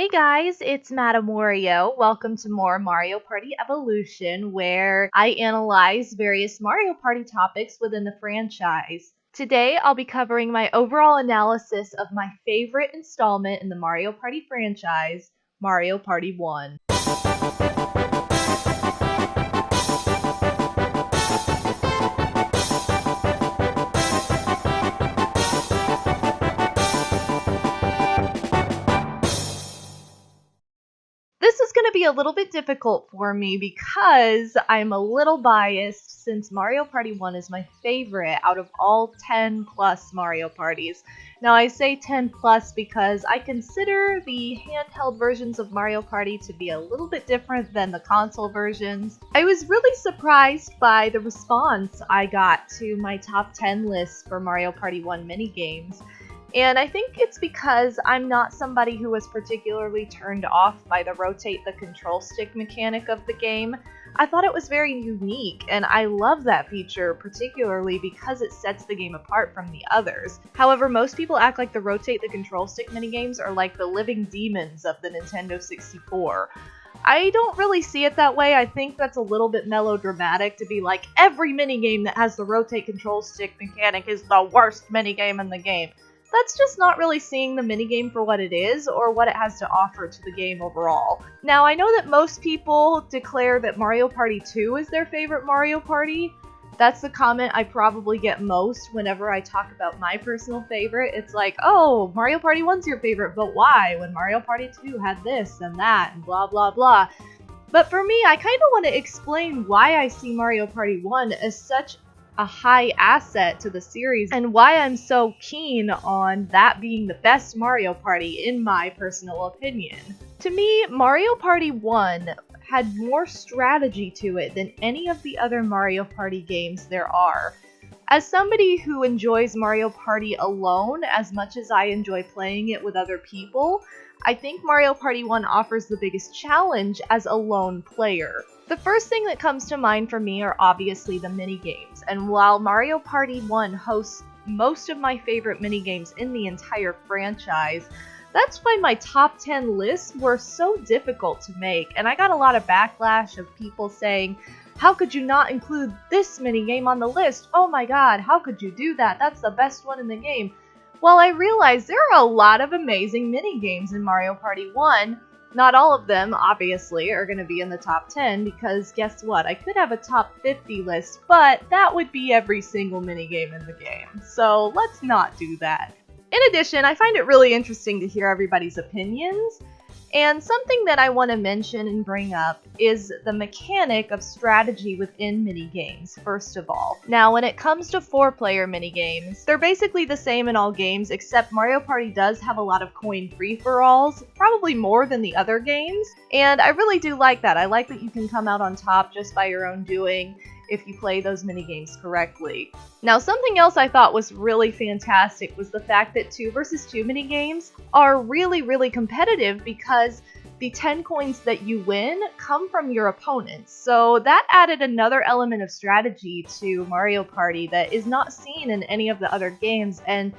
Hey guys, it's MadameWario. Welcome to more Mario Party Evolution, where I analyze various Mario Party topics within the franchise. Today, I'll be covering my overall analysis of my favorite installment in the Mario Party franchise, Mario Party 1. This is going to be a little bit difficult for me because I'm a little biased since Mario Party 1 is my favorite out of all 10 plus Mario Parties. Now I say 10 plus because I consider the handheld versions of Mario Party to be a little bit different than the console versions. I was really surprised by the response I got to my top 10 list for Mario Party 1 minigames. And I think it's because I'm not somebody who was particularly turned off by the rotate the control stick mechanic of the game. I thought it was very unique, and I love that feature particularly because it sets the game apart from the others. However, most people act like the rotate the control stick minigames are like the living demons of the Nintendo 64. I don't really see it that way. I think that's a little bit melodramatic to be like, every minigame that has the rotate control stick mechanic is the worst minigame in the game. That's just not really seeing the minigame for what it is, or what it has to offer to the game overall. Now, I know that most people declare that Mario Party 2 is their favorite Mario Party. That's the comment I probably get most whenever I talk about my personal favorite. It's like, oh, Mario Party 1's your favorite, but why? When Mario Party 2 had this and that and blah blah blah. But for me, I kind of want to explain why I see Mario Party 1 as such a high asset to the series and why I'm so keen on that being the best Mario Party in my personal opinion. To me, Mario Party 1 had more strategy to it than any of the other Mario Party games there are. As somebody who enjoys Mario Party alone as much as I enjoy playing it with other people, I think Mario Party 1 offers the biggest challenge as a lone player. The first thing that comes to mind for me are obviously the minigames, and while Mario Party 1 hosts most of my favorite minigames in the entire franchise, that's why my top 10 lists were so difficult to make, and I got a lot of backlash of people saying, how could you not include this minigame on the list? Oh my god, how could you do that? That's the best one in the game. Well, I realized there are a lot of amazing minigames in Mario Party 1. Not all of them, obviously, are going to be in the top 10 because guess what? I could have a top 50 list, but that would be every single minigame in the game. So let's not do that. In addition, I find it really interesting to hear everybody's opinions. And something that I want to mention and bring up is the mechanic of strategy within minigames, first of all. Now, when it comes to 4-player minigames, they're basically the same in all games, except Mario Party does have a lot of coin free-for-alls, probably more than the other games, and I really do like that. I like that you can come out on top just by your own doing if you play those minigames correctly. Now, something else I thought was really fantastic was the fact that 2 vs 2 minigames are really competitive because the 10 coins that you win come from your opponents. So that added another element of strategy to Mario Party that is not seen in any of the other games, and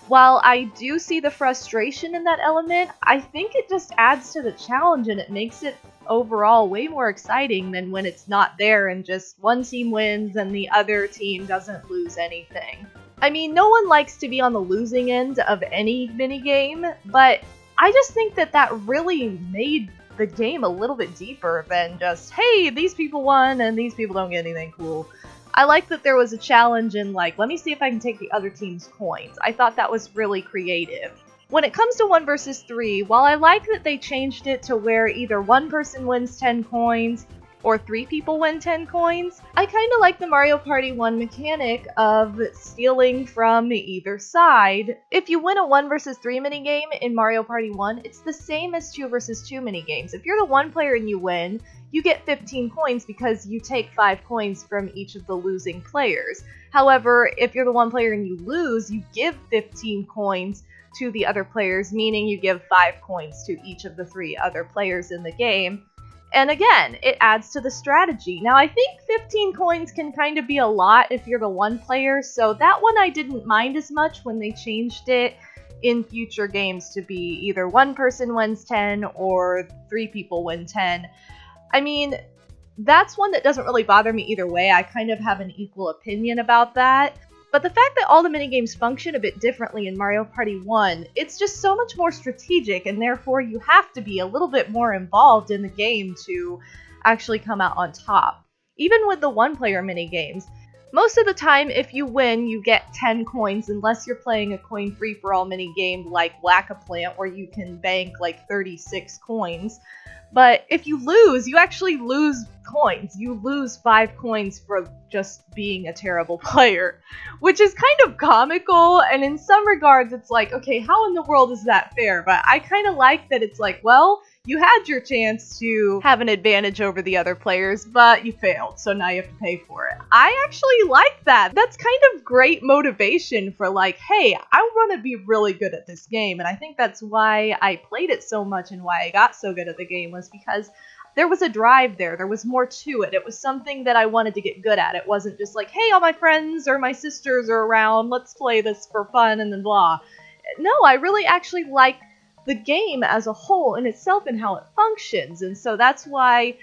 while I do see the frustration in that element, I think it just adds to the challenge and it makes it overall way more exciting than when it's not there and just one team wins and the other team doesn't lose anything. I mean, no one likes to be on the losing end of any minigame, but I just think that that really made the game a little bit deeper than just, hey, these people won and these people don't get anything cool. I like that there was a challenge in, like, let me see if I can take the other team's coins. I thought that was really creative. When it comes to 1 vs 3, while I like that they changed it to where either one person wins 10 coins or 3 people win 10 coins, I kind of like the Mario Party 1 mechanic of stealing from either side. If you win a 1 vs 3 minigame in Mario Party 1, it's the same as 2 vs 2 minigames. If you're the one player and you win, you get 15 coins because you take 5 coins from each of the losing players. However, if you're the one player and you lose, you give 15 coins to the other players, meaning you give 5 coins to each of the 3 other players in the game. And again, it adds to the strategy. Now, I think 15 coins can kind of be a lot if you're the one player, so that one I didn't mind as much when they changed it in future games to be either one person wins 10 or 3 people win 10. I mean, that's one that doesn't really bother me either way. I kind of have an equal opinion about that. But the fact that all the minigames function a bit differently in Mario Party 1, it's just so much more strategic, and therefore you have to be a little bit more involved in the game to actually come out on top. Even with the one-player minigames, most of the time, if you win, you get 10 coins, unless you're playing a coin free-for-all minigame like Whack-A-Plant, where you can bank like 36 coins. But if you lose, you actually lose coins. You lose 5 coins for just being a terrible player, which is kind of comical, and in some regards it's like, okay, how in the world is that fair? But I kind of like that it's like, well, you had your chance to have an advantage over the other players, but you failed, so now you have to pay for it. I actually like that. That's kind of great motivation for like, hey, I want to be really good at this game, and I think that's why I played it so much and why I got so good at the game was because there was a drive there. There was more to it. It was something that I wanted to get good at. It wasn't just like, hey, all my friends or my sisters are around, let's play this for fun and then blah. No, I really actually like the game as a whole in itself and how it functions. And so that's why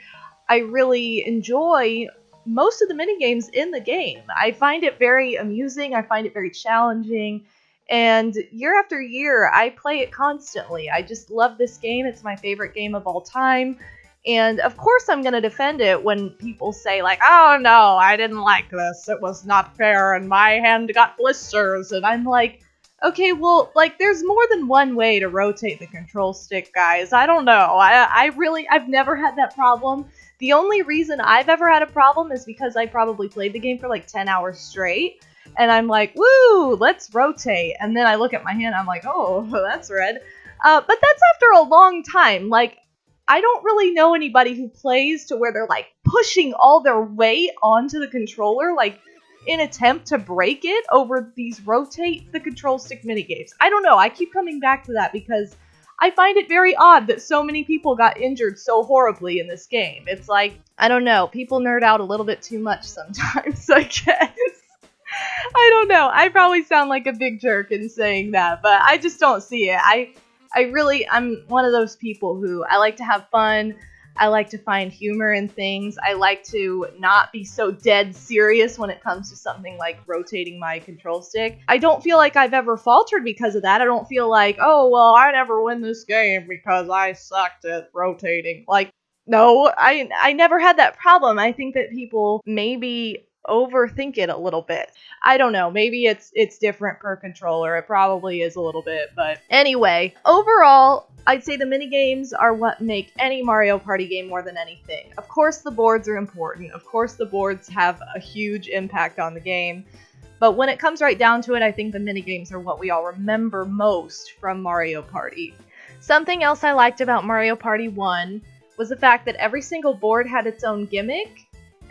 I really enjoy most of the minigames in the game. I find it very amusing. I find it very challenging. And year after year, I play it constantly. I just love this game. It's my favorite game of all time. And of course I'm going to defend it when people say like, oh no, I didn't like this. It was not fair and my hand got blisters. And I'm like, okay, well, like there's more than one way to rotate the control stick, guys. I don't know. I've never had that problem. The only reason I've ever had a problem is because I probably played the game for like 10 hours straight. And I'm like, woo, let's rotate. And then I look at my hand, I'm like, oh, that's red. But that's after a long time. Like, I don't really know anybody who plays to where they're like pushing all their weight onto the controller, like in attempt to break it over these rotate the control stick minigames. I don't know. I keep coming back to that because I find it very odd that so many people got injured so horribly in this game. It's like, I don't know. People nerd out a little bit too much sometimes, I guess. I don't know. I probably sound like a big jerk in saying that, but I just don't see it. I'm one of those people who I like to have fun. I like to find humor in things. I like to not be so dead serious when it comes to something like rotating my control stick. I don't feel like I've ever faltered because of that. I don't feel like, oh, well, I never win this game because I sucked at rotating. Like, no, I never had that problem. I think that people maybe overthink it a little bit. I don't know, maybe it's different per controller. It probably is a little bit, but anyway, overall, I'd say the minigames are what make any Mario Party game more than anything. Of course the boards are important. Of course the boards have a huge impact on the game. But when it comes right down to it, I think the minigames are what we all remember most from Mario Party. Something else I liked about Mario Party 1 was the fact that every single board had its own gimmick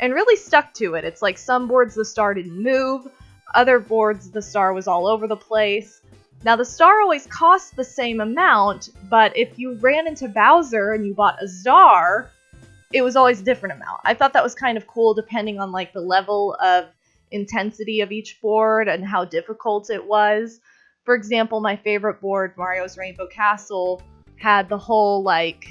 and really stuck to it. It's like some boards the star didn't move, other boards the star was all over the place. Now the star always cost the same amount, but if you ran into Bowser and you bought a star, it was always a different amount. I thought that was kind of cool depending on like the level of intensity of each board and how difficult it was. For example, my favorite board, Mario's Rainbow Castle, had the whole like,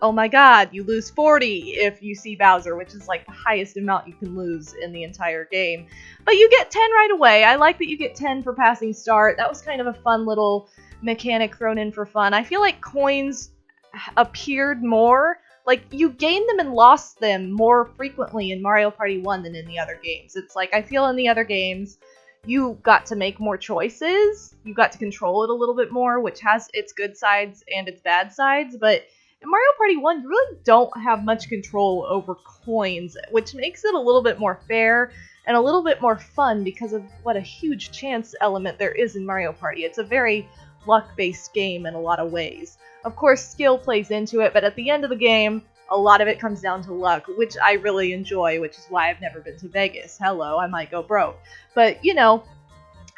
oh my god, you lose 40 if you see Bowser, which is like the highest amount you can lose in the entire game. But you get 10 right away. I like that you get 10 for passing start. That was kind of a fun little mechanic thrown in for fun. I feel like coins appeared more. Like, you gained them and lost them more frequently in Mario Party 1 than in the other games. It's like, I feel in the other games, you got to make more choices. You got to control it a little bit more, which has its good sides and its bad sides, but in Mario Party 1, you really don't have much control over coins, which makes it a little bit more fair and a little bit more fun because of what a huge chance element there is in Mario Party. It's a very luck-based game in a lot of ways. Of course, skill plays into it, but at the end of the game, a lot of it comes down to luck, which I really enjoy, which is why I've never been to Vegas. Hello, I might go broke. But, you know,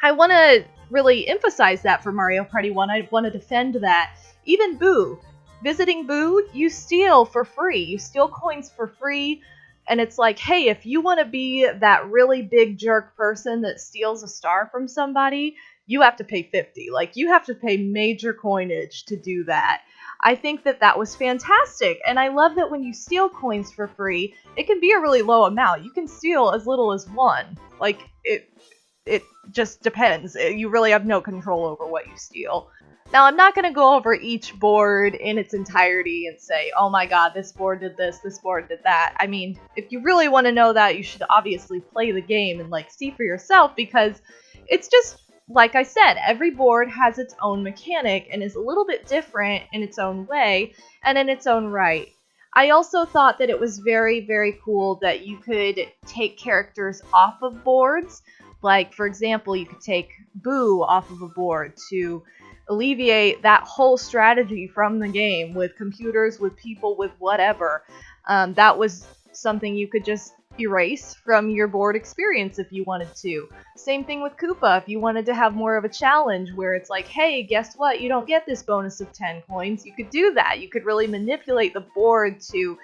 I want to really emphasize that for Mario Party 1. I want to defend that. Even Boo. Visiting Boo, you steal for free. You steal coins for free, and it's like, hey, if you want to be that really big jerk person that steals a star from somebody, you have to pay 50. Like, you have to pay major coinage to do that. I think that that was fantastic, and I love that when you steal coins for free, it can be a really low amount. You can steal as little as one. Like, it just depends. You really have no control over what you steal. Now, I'm not going to go over each board in its entirety and say, oh my god, this board did this board did that. I mean, if you really want to know that, you should obviously play the game and, like, see for yourself, because it's just, like I said, every board has its own mechanic and is a little bit different in its own way and in its own right. I also thought that it was very, very cool that you could take characters off of boards. Like, for example, you could take Boo off of a board to alleviate that whole strategy from the game with computers, with people, with whatever. That was something you could just erase from your board experience if you wanted to. Same thing with Koopa. If you wanted to have more of a challenge where it's like, hey, guess what? You don't get this bonus of 10 coins. You could do that. You could really manipulate the board to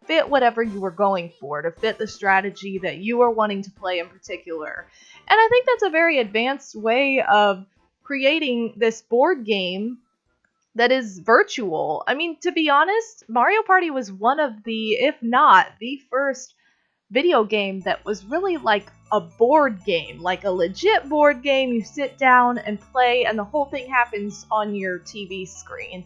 fit whatever you were going for, to fit the strategy that you were wanting to play in particular. And I think that's a very advanced way of creating this board game that is virtual. I mean, to be honest, Mario Party was one of the, if not the first video game that was really like a board game, like a legit board game. You sit down and play, and the whole thing happens on your TV screen.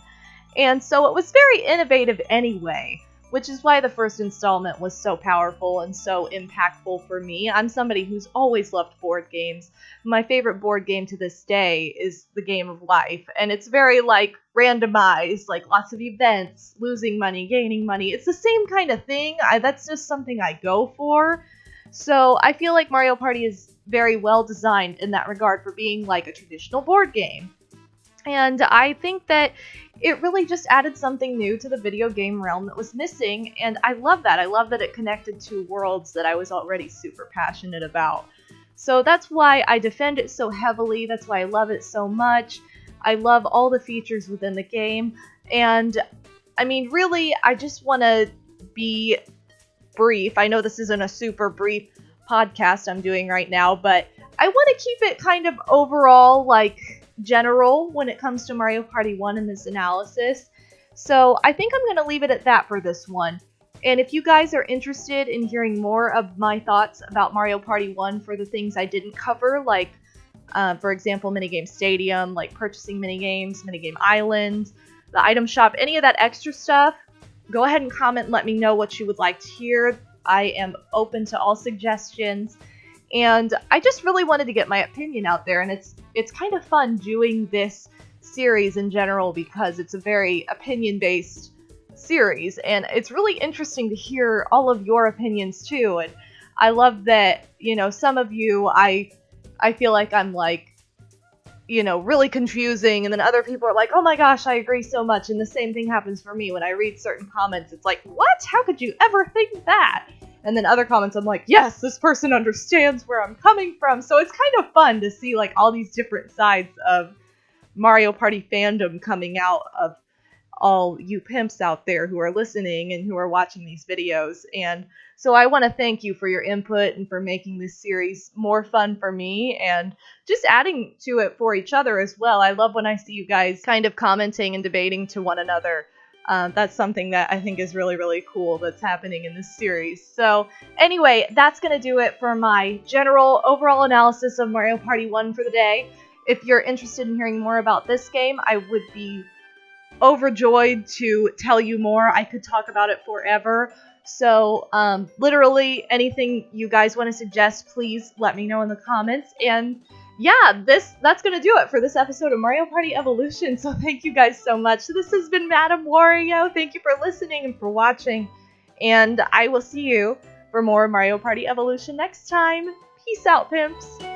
And so it was very innovative anyway, which is why the first installment was so powerful and so impactful for me. I'm somebody who's always loved board games. My favorite board game to this day is the Game of Life, and it's very, like, randomized, like lots of events, losing money, gaining money. It's the same kind of thing. That's just something I go for. So I feel like Mario Party is very well designed in that regard for being like a traditional board game. And I think that it really just added something new to the video game realm that was missing, and I love that. I love that it connected to worlds that I was already super passionate about. So that's why I defend it so heavily. That's why I love it so much. I love all the features within the game, and I mean, really, I just want to be brief. I know this isn't a super brief podcast I'm doing right now, but I want to keep it kind of overall, like, general when it comes to Mario Party 1 in this analysis. So I think I'm going to leave it at that for this one. And if you guys are interested in hearing more of my thoughts about Mario Party 1 for the things I didn't cover, like, for example, Minigame Stadium, like purchasing minigames, Minigame Island, the item shop, any of that extra stuff, go ahead and comment and let me know what you would like to hear. I am open to all suggestions. And I just really wanted to get my opinion out there, and it's kind of fun doing this series in general because it's a very opinion-based series, and it's really interesting to hear all of your opinions too. And I love that, you know, some of you, I feel like I'm like, you know, really confusing, and then other people are like, oh my gosh, I agree so much. And the same thing happens for me when I read certain comments. It's like, what? How could you ever think that? And then other comments, I'm like, yes, this person understands where I'm coming from. So it's kind of fun to see, like, all these different sides of Mario Party fandom coming out of all you pimps out there who are listening and who are watching these videos. And so I want to thank you for your input and for making this series more fun for me and just adding to it for each other as well. I love when I see you guys kind of commenting and debating to one another. That's something that I think is really, really cool that's happening in this series. So anyway, that's going to do it for my general overall analysis of Mario Party 1 for the day. If you're interested in hearing more about this game, I would be overjoyed to tell you more. I could talk about it forever. So literally anything you guys want to suggest, please let me know in the comments. And yeah, that's going to do it for this episode of Mario Party Evolution. So thank you guys so much. This has been MadameWario. Thank you for listening and for watching. And I will see you for more Mario Party Evolution next time. Peace out, pimps.